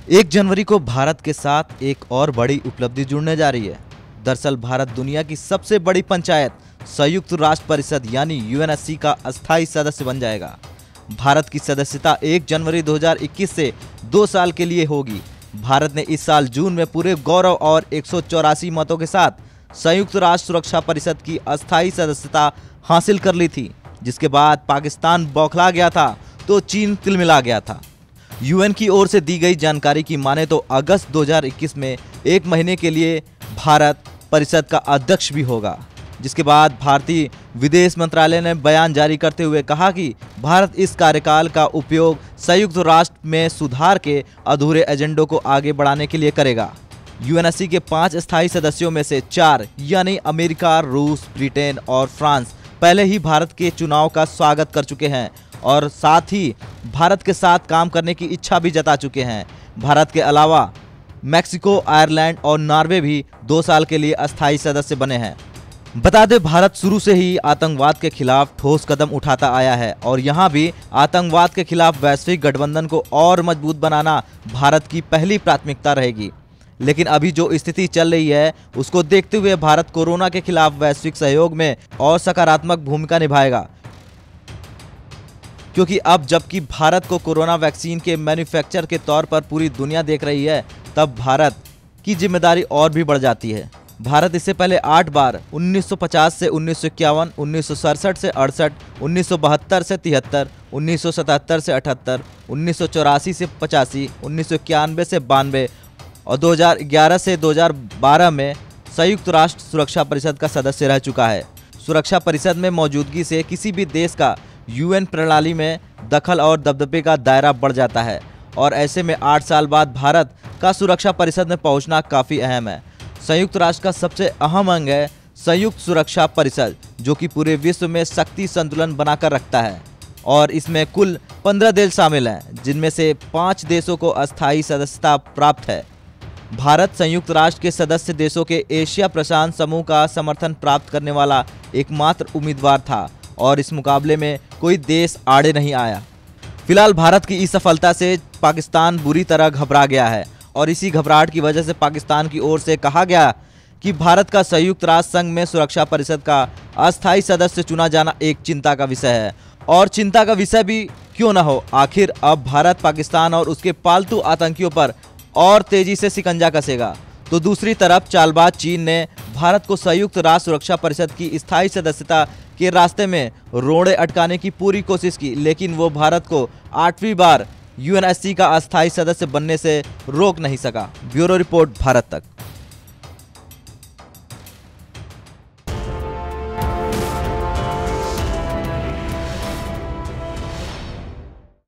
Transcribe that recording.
1 जनवरी को भारत के साथ एक और बड़ी उपलब्धि जुड़ने जा रही है। दरअसल भारत दुनिया की सबसे बड़ी पंचायत संयुक्त राष्ट्र परिषद यानी यूएनएससी का अस्थायी सदस्य बन जाएगा। भारत की सदस्यता 1 जनवरी 2021 से 2 साल के लिए होगी। भारत ने इस साल जून में पूरे गौरव और 184 मतों के साथ संयुक्त राष्ट्र सुरक्षा परिषद की अस्थायी सदस्यता हासिल कर ली थी, जिसके बाद पाकिस्तान बौखला गया था तो चीन तिलमिला गया था। यूएन की ओर से दी गई जानकारी की माने तो अगस्त 2021 में 1 महीने के लिए भारत परिषद का अध्यक्ष भी होगा, जिसके बाद भारतीय विदेश मंत्रालय ने बयान जारी करते हुए कहा कि भारत इस कार्यकाल का उपयोग संयुक्त राष्ट्र में सुधार के अधूरे एजेंडों को आगे बढ़ाने के लिए करेगा। यूएनएससी के 5 स्थायी सदस्यों में से 4 यानी अमेरिका, रूस, ब्रिटेन और फ्रांस पहले ही भारत के चुनाव का स्वागत कर चुके हैं और साथ ही भारत के साथ काम करने की इच्छा भी जता चुके हैं। भारत के अलावा मैक्सिको, आयरलैंड और नॉर्वे भी 2 साल के लिए अस्थायी सदस्य बने हैं। बता दें, भारत शुरू से ही आतंकवाद के खिलाफ ठोस कदम उठाता आया है और यहाँ भी आतंकवाद के खिलाफ वैश्विक गठबंधन को और मजबूत बनाना भारत की पहली प्राथमिकता रहेगी। लेकिन अभी जो स्थिति चल रही है उसको देखते हुए भारत कोरोना के खिलाफ वैश्विक सहयोग में और सकारात्मक भूमिका निभाएगा, क्योंकि अब जबकि भारत को कोरोना वैक्सीन के मैन्युफैक्चर के तौर पर पूरी दुनिया देख रही है, तब भारत की जिम्मेदारी और भी बढ़ जाती है। भारत इससे पहले 8 बार 1950 से 1951, 1967 से 68, 1972 से 73, 1977 से 78, 1984 से 85, 1991 से 92 और 2011 से 2012 में संयुक्त राष्ट्र सुरक्षा परिषद का सदस्य रह चुका है। सुरक्षा परिषद में मौजूदगी से किसी भी देश का यूएन प्रणाली में दखल और दबदबे का दायरा बढ़ जाता है और ऐसे में 8 साल बाद भारत का सुरक्षा परिषद में पहुंचना काफ़ी अहम है। संयुक्त राष्ट्र का सबसे अहम अंग है संयुक्त सुरक्षा परिषद, जो कि पूरे विश्व में शक्ति संतुलन बनाकर रखता है और इसमें कुल 15 देश शामिल हैं, जिनमें से 5 देशों को अस्थायी सदस्यता प्राप्त है। भारत संयुक्त राष्ट्र के सदस्य देशों के एशिया प्रशांत समूह का समर्थन प्राप्त करने वाला एकमात्र उम्मीदवार था और इस मुकाबले में कोई देश आड़े नहीं आया। फिलहाल भारत की इस सफलता से पाकिस्तान बुरी तरह घबरा गया है और इसी घबराहट की वजह से पाकिस्तान की ओर से कहा गया कि भारत का संयुक्त राष्ट्र संघ में सुरक्षा परिषद का अस्थायी सदस्य चुना जाना एक चिंता का विषय है। और चिंता का विषय भी क्यों न हो, आखिर अब भारत पाकिस्तान और उसके पालतू आतंकियों पर और तेजी से शिकंजा कसेगा। तो दूसरी तरफ चालबाज चीन ने भारत को संयुक्त राष्ट्र सुरक्षा परिषद की स्थायी सदस्यता के रास्ते में रोड़े अटकाने की पूरी कोशिश की, लेकिन वो भारत को 8वीं बार यूएनएससी का अस्थायी सदस्य बनने से रोक नहीं सका। ब्यूरो रिपोर्ट, भारत तक।